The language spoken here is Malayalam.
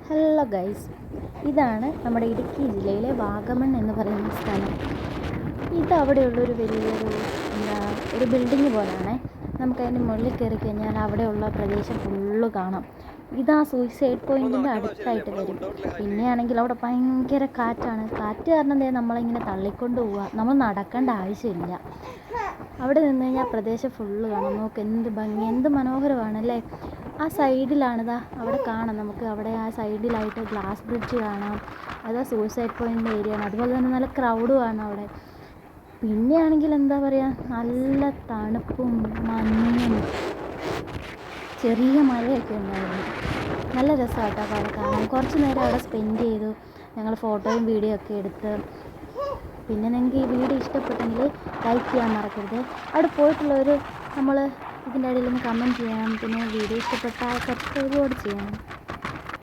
ഹലോ ഗൈസ്, ഇതാണ് നമ്മുടെ ഇടുക്കി ജില്ലയിലെ വാഗമൺ എന്ന് പറയുന്ന സ്ഥലം. ഇത് അവിടെയുള്ളൊരു വലിയൊരു ഒരു ബിൽഡിങ് പോലെയാണ്. നമുക്കതിൻ്റെ മുകളിൽ കയറി കഴിഞ്ഞാൽ അവിടെയുള്ള പ്രദേശം ഫുള്ള് കാണാം. ഇതാ സൂയിസൈഡ് പോയിൻറ്റിൻ്റെ അടുത്തായിട്ട് വരും. പിന്നെയാണെങ്കിൽ അവിടെ ഭയങ്കര കാറ്റാണ്. കാറ്റ് കാരണം നമ്മളിങ്ങനെ തള്ളിക്കൊണ്ട് പോവുക, നമ്മൾ നടക്കേണ്ട ആവശ്യമില്ല. അവിടെ നിന്ന് കഴിഞ്ഞാൽ പ്രദേശം ഫുള്ള് കാണാം. നോക്ക് എന്ത് ഭംഗി, എന്ത് മനോഹരമാണല്ലേ. ആ സൈഡിലാണിതാ അവിടെ കാണാം. നമുക്ക് അവിടെ ആ സൈഡിലായിട്ട് ഗ്ലാസ് ബ്രിഡ്ജ് കാണാം. അതാ സൂയിസൈഡ് പോയിൻ്റ് ഏരിയ ആണ്. അതുപോലെ തന്നെ നല്ല ക്രൗഡുമാണ് അവിടെ. പിന്നെയാണെങ്കിൽ എന്താ പറയുക, നല്ല തണുപ്പും മഞ്ഞും ചെറിയ മഴയൊക്കെ ഉണ്ടായിരുന്നു. നല്ല രസമായിട്ടോ അപ്പോൾ അവിടെ കാണാൻ. കുറച്ച് നേരം അവിടെ സ്പെൻഡ് ചെയ്തു. ഞങ്ങൾ ഫോട്ടോയും വീഡിയോ ഒക്കെ എടുത്ത്. പിന്നെ നിങ്ങൾക്ക് ഈ വീഡിയോ ഇഷ്ടപ്പെട്ടെങ്കിൽ ലൈക്ക് ചെയ്യാൻ മറക്കരുത്. അവിടെ പോയിട്ടുള്ളവർ ഇതിൻ്റെ ഇടയിൽ ഒന്ന് കമൻറ്റ് ചെയ്യണം. പിന്നെ വീഡിയോ ഇഷ്ടപ്പെട്ടാൽ സബ്സ്ക്രൈബ് കൂടെ ചെയ്യണം.